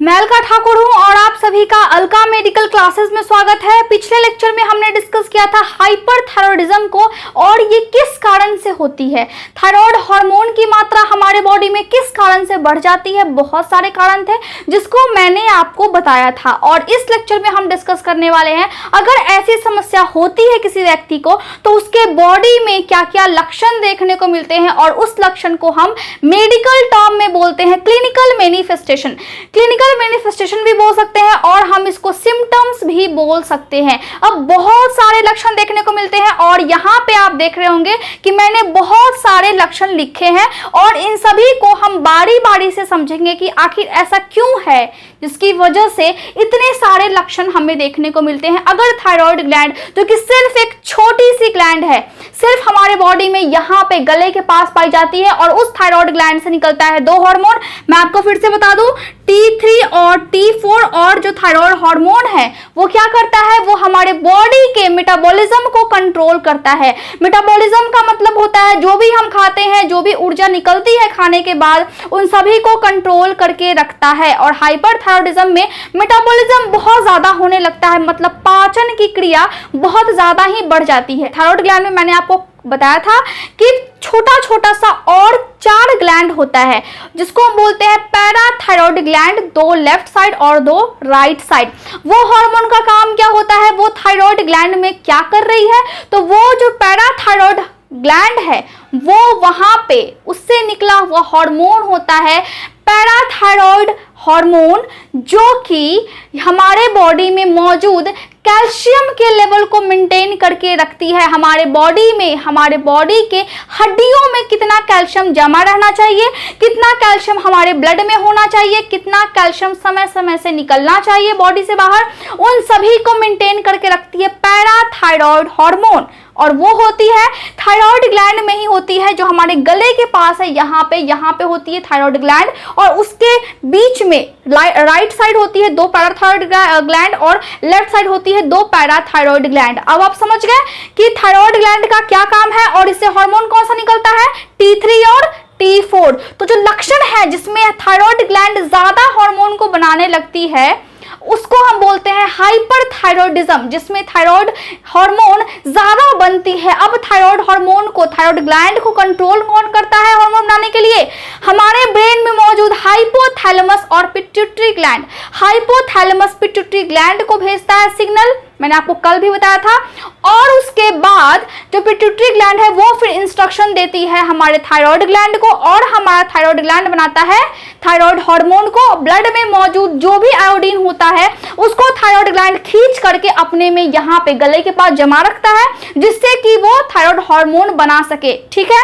मैं अलका ठाकुर हूं और आप सभी का अलका मेडिकल क्लासेस में स्वागत है। पिछले लेक्चर में हमने डिस्कस किया था हाइपरथायरॉयडिज्म को और ये किस कारण से होती है। थायराइड हार्मोन की मात्रा हमारे बॉडी में किस कारण से बढ़ जाती है। बहुत सारे कारण थे जिसको मैंने आपको बताया था और इस लेक्चर में हम डिस्कस करने वाले हैं अगर ऐसी समस्या होती है किसी व्यक्ति को तो उसके बॉडी में क्या क्या लक्षण देखने को मिलते हैं और उस लक्षण को हम मेडिकल टर्म में बोलते हैं क्लिनिकल मैनिफेस्टेशन। क्लिनिकल मैनिफेस्टेशन भी बोल सकते हैं और हम इसको सिम्टम्स भी बोल सकते हैं। अब बहुत सारे लक्षण देखने को मिलते हैं और यहाँ पे आप देख रहे होंगे कि मैंने बहुत सारे लक्षण लिखे हैं और इन सभी को हम बारी बारी से समझेंगे कि आखिर ऐसा क्यों है जिसकी वजह से इतने सारे लक्षण हमें देखने को मिलते हैं। अगर थायराइड ग्लैंड जो कि सिर्फ एक छोटी सी ग्लैंड है, सिर्फ हमारे बॉडी में यहाँ पे गले के पास पाई जाती है और उस थायराइड ग्लैंड से निकलता है दो हार्मोन। मैं आपको फिर से बता दूं, T3 और T4 और जो थायराइड हार्मोन है वो क्या करता है, वो हमारे बॉडी के मेटाबॉलिज्म को कंट्रोल करता है। मेटाबॉलिज्म का मतलब होता है जो भी हम खाते हैं, जो भी ऊर्जा निकलती है खाने के बाद, उन सभी को कंट्रोल करके रखता है। और हाइपरथायरॉयडिज्म में मेटाबॉलिज्म बहुत ज्यादा होने लगता है, मतलब पाचन की क्रिया बहुत ज्यादा ही बढ़ जाती है। थायराइड ग्लैंड में मैंने आपको बताया था कि छोटा छोटा सा और 4 ग्लैंड होता है जिसको हम बोलते हैं पैराथायरॉयड ग्लैंड, 2 लेफ्ट साइड और 2 राइट साइड। वो हार्मोन का काम क्या होता है, वो थायराइड ग्लैंड में क्या कर रही है, तो वो जो पैराथायरॉयड ग्लैंड है वो वहां पे उससे निकला हुआ हार्मोन होता है पैराथायरॉयड हार्मोन, जो कि हमारे बॉडी में मौजूद कैल्शियम के लेवल को मेंटेन करके रखती है। हमारे बॉडी में, हमारे बॉडी के हड्डियों में कितना कैल्शियम जमा रहना चाहिए, कितना कैल्शियम हमारे ब्लड में होना चाहिए, कितना कैल्शियम समय समय से निकलना चाहिए बॉडी से बाहर, उन सभी को मेंटेन करके रखती है पैराथायरॉयड हार्मोन। और वो होती है थायराइड ग्लैंड में ही होती है जो हमारे गले के पास है, यहाँ पे होती है थायराइड ग्लैंड और उसके बीच में राइट साइड होती है 2 पैराथायरॉयड ग्लैंड और लेफ्ट साइड होती है 2 पैराथायरॉयड ग्लैंड। अब आप समझ गए कि थायराइड ग्लैंड का क्या काम है और इससे हार्मोन कौन सा निकलता है, T3 और T4। तो जो लक्षण है जिसमें थायराइड ग्लैंड ज्यादा हार्मोन को बनाने लगती है उसको हम बोलते हैं हाइपरथायरॉयडिज्म, जिसमें थायराइड हार्मोन ज्यादा बनती है। अब थायराइड हार्मोन को, थायराइड ग्लैंड को कंट्रोल कौन करता है हार्मोन बनाने के लिए, हमारे ब्रेन में मौजूद हाइपोथैलेमस और pituitary gland. Hypothalamus pituitary gland को भेजता है सिग्नल, मैंने आपको कल भी बताया था, और उसके बाद जो पिट्यूटरी ग्लैंड है वो फिर इंस्ट्रक्शन देती है हमारे थायराइड ग्लैंड को और हमारा थायराइड ग्लैंड बनाता है थायराइड हार्मोन को। ब्लड में मौजूद जो भी आयोडीन होता है उसको थायराइड ग्लैंड खींच करके अपने में यहाँ पे गले के पास जमा रखता है जिससे कि वो थायराइड हार्मोन बना सके। ठीक है,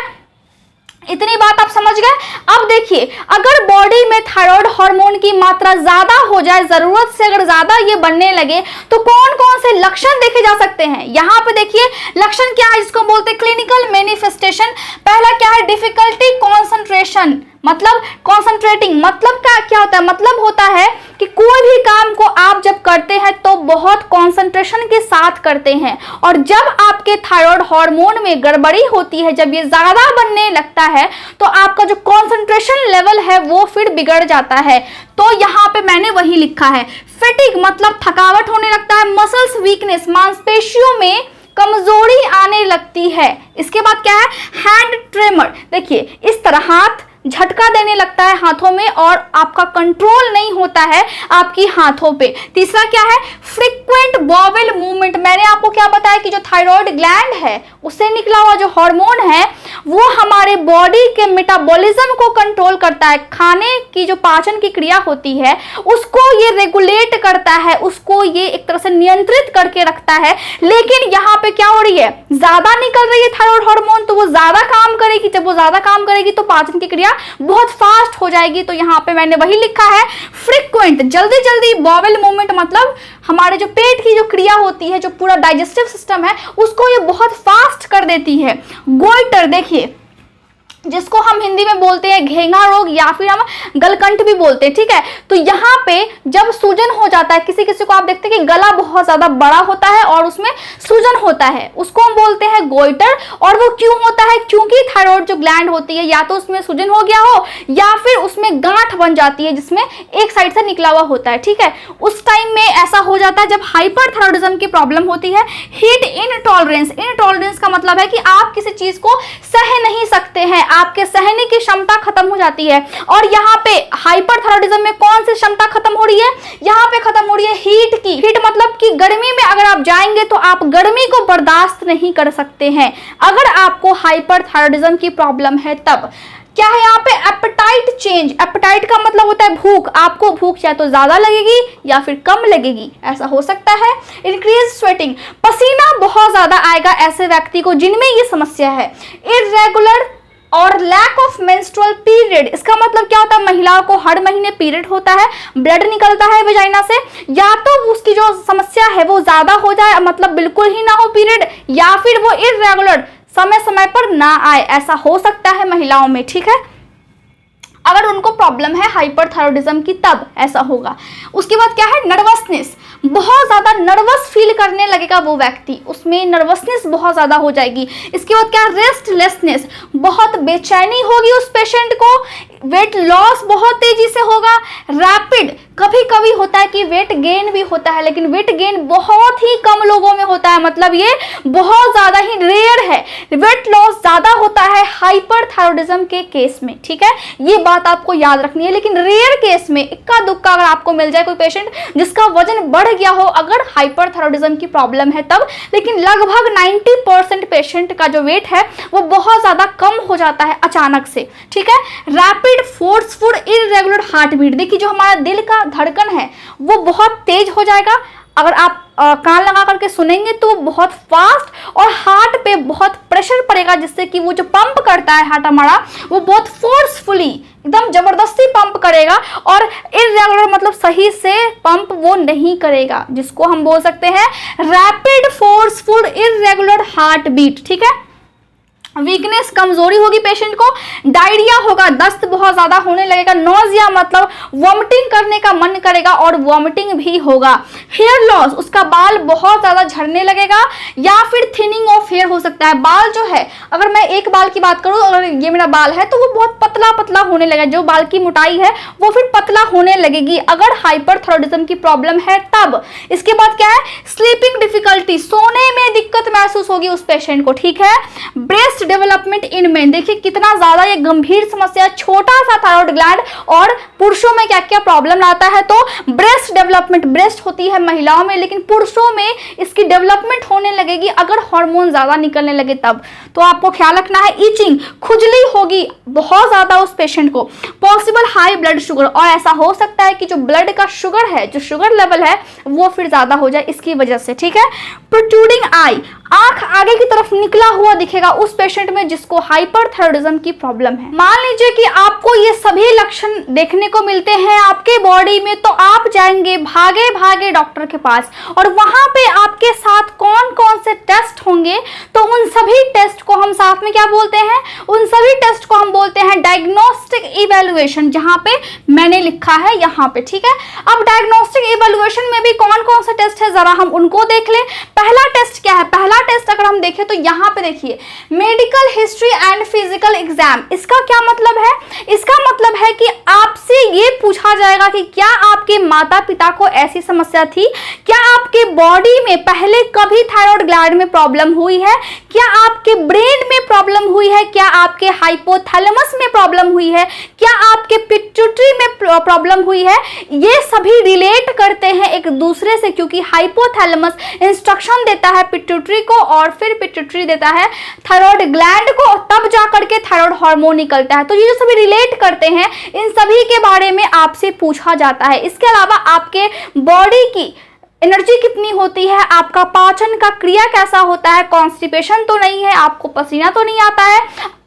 इतनी बात आप समझ गए। अब देखिए, अगर बॉडी में थायराइड हार्मोन की मात्रा ज्यादा हो जाए, जरूरत से अगर ज्यादा ये बनने लगे, तो कौन कौन से लक्षण देखे जा सकते हैं। यहाँ पे देखिए लक्षण क्या है जिसको बोलते हैं क्लिनिकल मैनिफेस्टेशन। पहला क्या है, डिफिकल्टी कॉन्सेंट्रेशन, मतलब कॉन्सेंट्रेटिंग, मतलब क्या होता है, मतलब होता है कि कोई भी काम को आप जब करते हैं तो बहुत कॉन्सेंट्रेशन के साथ करते हैं और जब आपके थायराइड हार्मोन में गड़बड़ी होती है, जब ये ज्यादा बनने लगता है तो आपका जो कॉन्सेंट्रेशन लेवल है वो फिर बिगड़ जाता है। तो यहाँ पे मैंने वही लिखा है, फैटिग मतलब थकावट होने लगता है, मसल्स वीकनेस, मांसपेशियों में कमजोरी आने लगती है। इसके बाद क्या है, हैंड ट्रेमर, देखिए इस तरह हाथ झटका देने लगता है हाथों में और आपका कंट्रोल नहीं होता है आपकी हाथों पे। तीसरा क्या है, फ्रीक्वेंट बॉवेल मूवमेंट। मैंने आपको क्या बताया कि जो थायराइड ग्लैंड है उससे निकला हुआ जो हार्मोन है वो हमारे बॉडी के मेटाबॉलिज्म को कंट्रोल करता है, खाने की जो पाचन की क्रिया होती है उसको ये रेगुलेट करता है, उसको ये एक तरह से नियंत्रित करके रखता है। लेकिन यहाँ पे क्या हो रही है, ज्यादा निकल रही है थायराइड हार्मोन तो वो ज्यादा काम करेगी, जब वो ज्यादा काम करेगी तो पाचन की क्रिया बहुत फास्ट हो जाएगी। तो यहाँ पे मैंने वही लिखा है, फ्रीक्वेंट, जल्दी जल्दी, बॉवेल मूवमेंट मतलब हमारे जो पेट की जो क्रिया होती है, जो पूरा डाइजेस्टिव सिस्टम है उसको ये बहुत फास्ट कर देती है। गोइटर, देखिए जिसको हम हिंदी में बोलते हैं घेंगा रोग या फिर हम गलकंठ भी बोलते हैं, ठीक है। तो यहाँ पे जब सूजन हो जाता है, किसी किसी को आप देखते हैं कि गला बहुत ज्यादा बड़ा होता है और उसमें सूजन होता है, उसको हम बोलते हैं गोइटर। और वो क्यों होता है? क्योंकि थायराइड जो ग्लैंड होती है या तो उसमें सूजन हो गया हो या फिर उसमें गांठ बन जाती है जिसमें एक साइड से निकला हुआ होता है, ठीक है। उस टाइम में ऐसा हो जाता है जब हाइपरथायराइडिज्म की प्रॉब्लम होती है। हीट इनटॉलरेंस, इनटॉलरेंस का मतलब है कि आप किसी चीज को सह नहीं सकते हैं, आपके सहने की क्षमता खत्म हो जाती है। और यहाँ पे हाइपरथायराइडिज्म में कौन सी क्षमता खत्म हो रही है? यहाँ पे खत्म हो रही है हीट की। हीट मतलब कि गर्मी में अगर आप जाएंगे तो आप गर्मी को बर्दाश्त नहीं कर सकते हैं, अगर आपको हाइपरथायराइडिज्म की प्रॉब्लम है तब। क्या है यहाँ पे? Apatite change. एपेटाइट का मतलब होता है भूख। आपको भूख या तो ज्यादा लगेगी या फिर कम लगेगी, ऐसा हो सकता है। इंक्रीज स्वेटिंग, पसीना बहुत ज्यादा आएगा ऐसे व्यक्ति को जिनमें ये समस्या है। इरेगुलर और लैक ऑफ मेंस्ट्रुअल पीरियड, इसका मतलब क्या होता है? महिलाओं को हर महीने पीरियड होता है, ब्लड निकलता है वेजाइना से, या तो उसकी जो समस्या है वो ज्यादा हो जाए, मतलब बिल्कुल ही ना हो पीरियड, या फिर वो इरेगुलर समय समय पर ना आए, ऐसा हो सकता है महिलाओं में, ठीक है। अगर उनको प्रॉब्लम है हाइपरथायराइडिज्म की तब ऐसा होगा। उसके बाद क्या है? नर्वसनेस, बहुत ज्यादा नर्वस फील करने लगेगा वो व्यक्ति, उसमें नर्वसनेस बहुत ज्यादा हो जाएगी। इसके बाद क्या? रेस्टलेसनेस, बहुत बेचैनी होगी उस पेशेंट को। वेट लॉस बहुत तेजी से होगा। रैपिड, कभी कभी होता है कि वेट गेन भी होता है, लेकिन वेट गेन बहुत ही कम लोगों में होता है, मतलब ये बहुत ज्यादा ही रेयर है। वेट लॉस ज्यादा होता है हाइपरथायराइडिज्म के केस में, ठीक है, ये बात आपको याद रखनी है। लेकिन रेयर केस में इक्का दुक्का अगर आपको मिल जाए कोई पेशेंट जिसका वजन बढ़ गया हो अगर हाइपरथायराइडिज्म की प्रॉब्लम है तब, लेकिन लगभग 90% पेशेंट का जो वेट है वो बहुत ज्यादा कम हो जाता है अचानक से, ठीक है। Rapid forceful irregular heart beat, देखिए जो हमारा दिल का धड़कन है वो बहुत तेज हो जाएगा। अगर आप कान लगा करके सुनेंगे तो बहुत फास्ट, और हार्ट पे बहुत प्रेशर पड़ेगा जिससे कि वो जो पंप करता है हार्ट हमारा वो बहुत फोर्सफुली एकदम जबरदस्ती पंप करेगा, और इरेगुलर मतलब सही से पंप वो नहीं करेगा, जिसको हम बोल सकते हैं rapid forceful irregular heart beat, ठीक है। वीकनेस, कमजोरी होगी पेशेंट को। डायरिया होगा, दस्त बहुत ज्यादा होने लगेगा। नोजिया मतलब वॉमिटिंग करने का मन करेगा और वॉमिटिंग भी होगा। हेयर लॉस, उसका बाल बहुत ज्यादा झड़ने लगेगा, या फिर थिनिंग ऑफ हेयर हो सकता है। बाल जो है, अगर मैं एक बाल की बात करूं, अगर ये मेरा बाल है तो वो बहुत पतला पतला होने लगेगा, जो बाल की मोटाई है वो फिर पतला होने लगेगी अगर हाइपरथायराइडिज्म की प्रॉब्लम है तब। इसके बाद क्या है? स्लीपिंग डिफिकल्टी, सोने में दिक्कत महसूस होगी उस पेशेंट को, ठीक है। ब्रेस्ट डेवलपमेंट इन मेन, देखिए कितना ज्यादा ये गंभीर समस्या, छोटा सा थायराइड ग्लैंड और पुरुषों में क्या क्या प्रॉब्लम लाता है। तो ब्रेस्ट डेवलपमेंट, ब्रेस्ट होती है महिलाओं में लेकिन पुरुषों में इसकी डेवलपमेंट होने लगेगी अगर हार्मोन ज्यादा निकलने लगे तब। तो आपको ख्याल रखना है। ईचिंग, खुजली होगी बहुत ज्यादा उस पेशेंट को। पॉसिबल हाई ब्लड शुगर, और ऐसा हो सकता है कि जो ब्लड का शुगर है, जो शुगर लेवल है वो फिर ज्यादा हो जाए इसकी वजह से, ठीक है। प्रोट्रूडिंग आई, आंख आगे की तरफ निकला हुआ दिखेगा उस पेशेंट में जिसको हाइपरथायराइडिज्म की प्रॉब्लम है। मान लीजिए कि आपको ये सभी लक्षण देखने को मिलते हैं आपके बॉडी में, तो आप जाएंगे भागे भागे डॉक्टर के पास, और वहां पे आपके साथ कौन कौन से टेस्ट होंगे, तो उन सभी टेस्ट को हम साथ में क्या बोलते हैं? उन सभी टेस्ट को हम बोलते हैं डायग्नोस्टिक इवैल्यूएशन, जहां पे मैंने लिखा है यहाँ पे, ठीक है। अब डायग्नोस्टिक इवैल्यूएशन में भी कौन कौन से टेस्ट है जरा हम उनको देख लें। पहला टेस्ट क्या है? पहला टेस्ट अगर हम देखें तो यहाँ पे देखिए medical history and physical exam. इसका क्या मतलब है? इसका मतलब है कि आपसे ये पूछा जाएगा कि क्या आपके माता पिता को ऐसी समस्या थी, क्या आपके बॉडी में पहले कभी थायराइड ग्लैंड में प्रॉब्लम हुई है, क्या आपके ब्रेन में प्रॉब्लम हुई है, क्या आपके हाइपोथैलेमस में प्रॉब्लम हुई है, क्या आपके पिट्यूटरी में प्रॉब्लम हुई है। ये सभी रिलेट करते हैं एक दूसरे से, क्योंकि हाइपोथैलेमस इंस्ट्रक्शन देता है पिट्यूटरी को और फिर पिट्यूटरी देता है थायराइड ग्लैंड को, तब जाकर के थायराइड हार्मोन निकलता है। तो ये जो सभी रिलेट करते हैं इन सभी के बारे में आपसे पूछा जाता है। इसके अलावा आपके बॉडी की एनर्जी कितनी होती है, आपका पाचन का क्रिया कैसा होता है, कॉन्स्टिपेशन तो नहीं है, आपको पसीना तो नहीं आता है,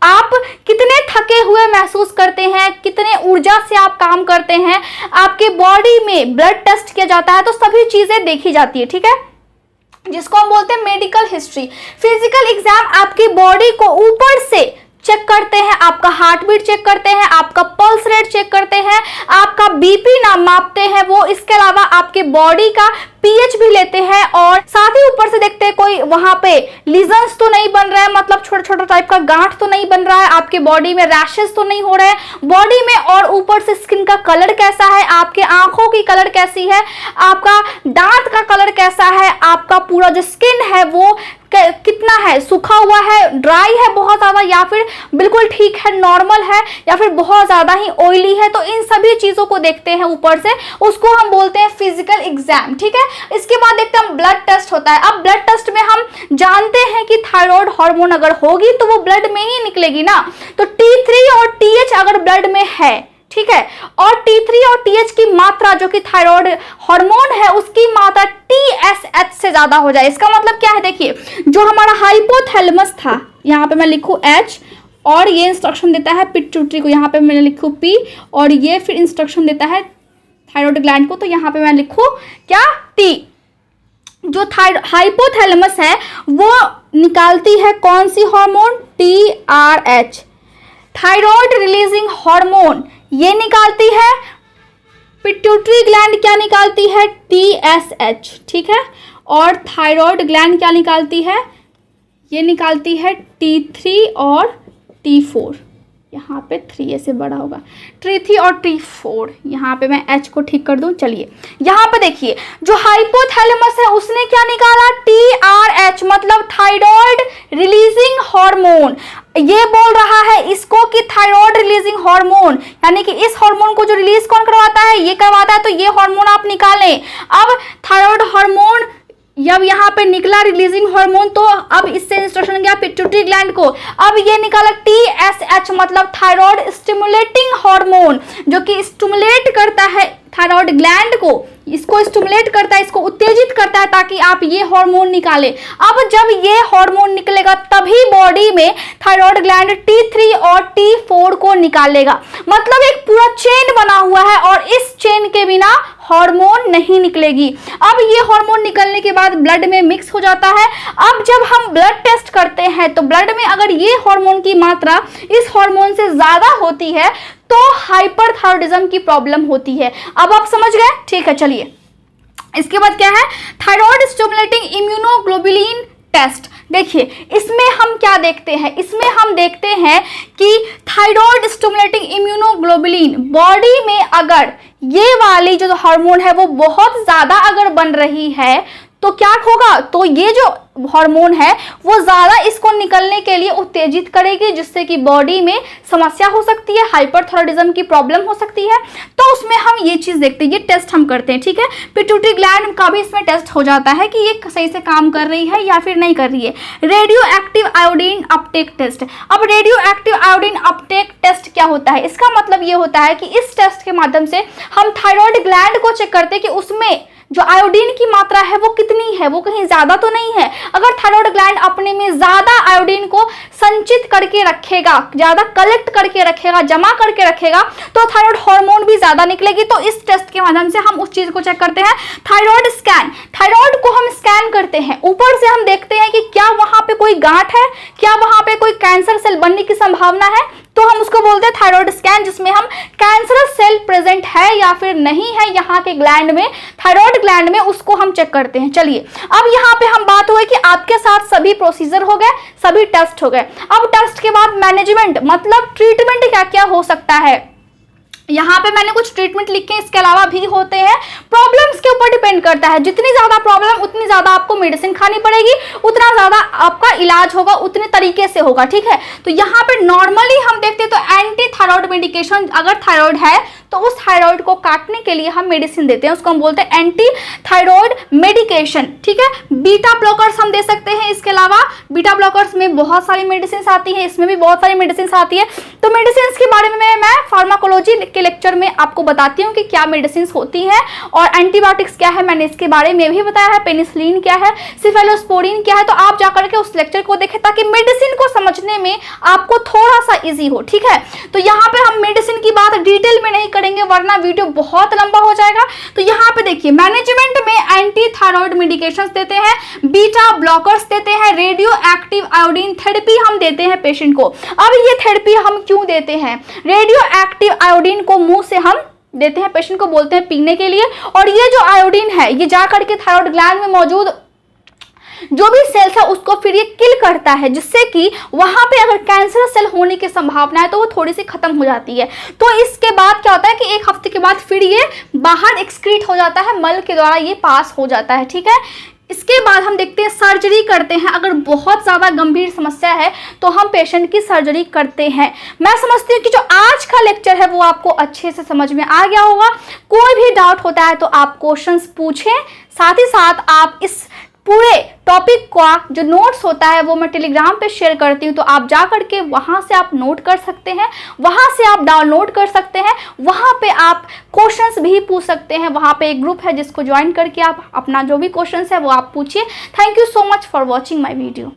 आप कितने थके हुए महसूस करते हैं, कितने ऊर्जा से आप काम करते हैं, आपके बॉडी में ब्लड टेस्ट किया जाता है, तो सभी चीजें देखी जाती है, ठीक है, जिसको हम बोलते हैं मेडिकल हिस्ट्री। फिजिकल एग्जाम आपकी बॉडी को ऊपर से चेक करते हैं, आपका हार्ट बीट चेक करते हैं, आपका पल्स रेट चेक करते हैं, आपका बीपी ना मापते हैं वो, इसके अलावा आपके बॉडी का पीएच भी लेते हैं और साथ ही ऊपर से देखते हैं कोई वहां पे लीजन्स तो नहीं बन रहा है, मतलब छोटा छोटा टाइप का गांठ तो नहीं बन रहा है, आपके बॉडी में रैशेस तो नहीं हो रहे हैं बॉडी में, और ऊपर से स्किन का कलर कैसा है, आपके आंखों की कलर कैसी है, आपका दांत का कलर कैसा है, आपका पूरा जो स्किन है वो कितना है, सूखा हुआ है, ड्राई है बहुत ज्यादा, या फिर बिल्कुल ठीक है, नॉर्मल है, या फिर बहुत ज्यादा ही ऑयली है। तो इन सभी चीजों को देखते हैं ऊपर से, उसको हम बोलते हैं फिजिकल एग्जाम। ठीक है, इसके बाद देखते हैं ब्लड टेस्ट होता है। अब ब्लड टेस्ट में हम जानते हैं कि थायराइड हार्मोन अगर होगी तो वो ब्लड में ही निकलेगी ना, तो T3 और TH अगर ब्लड में है, ठीक है, और T3 और TH की मात्रा जो कि थायराइड हार्मोन है उसकी मात्रा TSH से ज्यादा हो जाए, इसका मतलब क्या है, देखिए जो हमारा हाइपोथैलेमस था, यहाँ पे मैं लिखूं H और ये इंस्ट्रक्शन देता है पिट्यूटरी को, यहाँ पे मैंने लिखूं P और ये फिर इंस्ट्रक्शन देता है थायराइड ग्लैंड को, तो यहाँ पे मैं लिखूं क्या T। जो हाइपोथैलेमस है वो निकालती है कौन सी hormone, TRH, thyroid releasing hormone ये निकालती है, पिट्यूटरी ग्लैंड क्या निकालती है, TSH, ठीक है, और थायराइड ग्लैंड क्या निकालती है, ये निकालती है T3 और T4, यहाँ पे 3 से बड़ा होगा, T3 और T4, यहाँ पे मैं H को ठीक कर दूं। चलिए यहाँ पे देखिए जो हाइपोथैलेमस है उसने क्या निकाला, TRH, मतलब थायराइड रिलीजिंग हार्मोन। ये बोल रहा है इसको कि थायराइड रिलीजिंग हार्मोन, यानी कि इस हार्मोन को जो रिलीज कौन करवाता है, ये करवाता है, तो ये हार्मोन आप निकालें। अब थायराइड हार्मोन जब यहाँ पे निकला रिलीजिंग हार्मोन, तो अब इससे इंस्ट्रक्शन गया पिट्यूटरी ग्लैंड को, अब ये निकाला TSH, मतलब थायराइड स्टिमुलेटिंग हार्मोन, जो कि स्टिमुलेट करता है थायराइड ग्लैंड को, इसको स्टिमुलेट करता है, इसको उत्तेजित करता है ताकि आप ये हार्मोन निकालें। अब जब ये हार्मोन निकलेगा तभी बॉडी में थायराइड ग्लैंड T3 और T4 को निकालेगा, मतलब एक पूरा चेन बना हुआ है और इस चेन के बिना हार्मोन नहीं निकलेगी। अब ये हार्मोन निकलने के बाद ब्लड में मिक्स हो जाता है। अब जब हम ब्लड टेस्ट करते हैं तो ब्लड में अगर ये हार्मोन की मात्रा इस हार्मोन से ज्यादा होती है तो हाइपरथायराइडिज्म की प्रॉब्लम होती है। अब आप समझ गए, ठीक है। चलिए इसके बाद क्या है, थायराइड स्टिमुलेटिंग इम्यूनोग्लोबुलिन टेस्ट। देखिए इसमें हम क्या देखते हैं, इसमें हम देखते हैं कि थायराइड स्टिमुलेटिंग इम्यूनोग्लोबुलिन बॉडी में अगर ये वाली जो हार्मोन है वो बहुत ज्यादा अगर बन रही है तो क्या होगा, तो ये जो हार्मोन है वो ज्यादा इसको निकलने के लिए उत्तेजित करेगी, जिससे कि बॉडी में समस्या हो सकती है, हाइपरथायराइडिज्म की प्रॉब्लम हो सकती है। तो उसमें हम ये चीज देखते हैं, ये टेस्ट हम करते हैं, ठीक है। पिट्यूटरी ग्लैंड का भी इसमें टेस्ट हो जाता है कि ये सही से काम कर रही है या फिर नहीं कर रही है। Radioactive iodine uptake test. अब radioactive iodine uptake test क्या होता है, इसका मतलब ये होता है कि इस टेस्ट के माध्यम से हम थायराइड ग्लैंड को चेक करते हैं कि उसमें जो आयोडीन की मात्रा है वो कितनी है, वो कहीं ज्यादा तो नहीं है। अगर थायराइड ग्लैंड अपने में ज्यादा आयोडीन को संचित करके रखेगा, ज्यादा कलेक्ट करके रखेगा, जमा करके रखेगा, तो थायराइड हार्मोन भी ज्यादा निकलेगी। तो इस टेस्ट के माध्यम से हम उस चीज को चेक करते हैं। थायराइड स्कैन, थायराइड को हम स्कैन करते हैं, ऊपर से हम देखते हैं कि क्या वहां पे कोई गांठ है, क्या वहां पे कोई कैंसर सेल बनने की संभावना है, तो हम उसको बोलते हैं थायराइड स्कैन, जिसमें हम कैंसरस सेल प्रेजेंट है या फिर नहीं है यहाँ के ग्लैंड में, थायराइड ग्लैंड में, उसको हम चेक करते हैं। चलिए अब यहाँ पे हम बात हो गई कि आपके साथ सभी प्रोसीजर हो गए, सभी टेस्ट हो गए। अब टेस्ट के बाद मैनेजमेंट, मतलब ट्रीटमेंट क्या क्या हो सकता है। यहाँ पे मैंने कुछ ट्रीटमेंट लिखे, इसके अलावा भी होते हैं। प्रॉब्लम्स के ऊपर डिपेंड करता है, जितनी ज्यादा प्रॉब्लम उतनी ज्यादा आपको मेडिसिन खानी पड़ेगी, उतना ज्यादा आपका इलाज होगा, उतने तरीके से होगा, ठीक है। तो यहाँ पे नॉर्मली हम देखते हैं तो एंटी थायराइड मेडिकेशन, अगर थायराइड है तो उस थायराइड को काटने के लिए हम मेडिसिन देते हैं, उसको हम बोलते हैं एंटी थायराइड मेडिकेशन, ठीक है। बीटा ब्लॉकर्स हम दे सकते हैं, इसके अलावा बीटा ब्लॉकर्स में बहुत सारी मेडिसिन आती है, इसमें भी बहुत सारी मेडिसिन आती है। तो मेडिसिन के बारे में मैं फार्माकोलॉजी के लेक्चर में आपको बताती हूँ कि क्या मेडिसिन होती हैं और एंटीबायोटिक्स क्या है, मैंने इसके बारे में भी बताया है, पेनिसिलिन क्या है, सिफेलोस्पोरिन क्या है। तो आप जाकर के उस लेक्चर को देखें ताकि मेडिसिन को समझने में आपको थोड़ा सा इजी हो, ठीक है। तो यहाँ पे हम मेडिसिन की बात डिटेल में नहीं करेंगे वरना वीडियो बहुत लंबा हो जाएगा। तो यहाँ पे देखिए, मैनेजमेंट में एंटी थायराइड मेडिकेशंस देते हैं, बीटा ब्लॉकर्स देते हैं, रेडियो एक्टिव आयोडीन थेरेपी हम देते हैं पेशेंट को। अब ये थेरेपी हम क्यों देते हैं? रेडियो एक्टिव आयोडीन को मुंह से हम देते हैं, पेशेंट को बोलते हैं पीने के लिए, और ये जो आयोडीन है ये जाकर के थायराइड ग्लैंड में मौजूद जो भी सेल्स है उसको फिर ये किल करता है, जिससे कि वहां पे अगर कैंसर सेल होने की संभावना है तो वो थोड़ी सी खत्म हो जाती है। तो इसके बाद क्या होता है कि 1 हफ्ते के बाद फिर ये बाहर एक्सक्रीट हो जाता है, मल के द्वारा ये पास हो जाता है, ठीक है। इसके बाद हम देखते हैं सर्जरी करते हैं। अगर बहुत ज़्यादा गंभीर समस्या है तो हम पेशेंट की सर्जरी करते हैं। मैं समझती हूँ कि जो आज का लेक्चर है वो आपको अच्छे से समझ में आ गया होगा। कोई भी डाउट होता है तो आप क्वेश्चंस पूछें, साथ ही साथ आप इस पूरे टॉपिक का जो नोट्स होता है वो मैं टेलीग्राम पे शेयर करती हूँ, तो आप जा करके वहाँ से आप नोट कर सकते हैं, वहाँ से आप डाउनलोड कर सकते हैं, वहाँ पे आप क्वेश्चंस भी पूछ सकते हैं। वहाँ पे एक ग्रुप है जिसको ज्वाइन करके आप अपना जो भी क्वेश्चंस है वो आप पूछिए। Thank you so much for watching my video.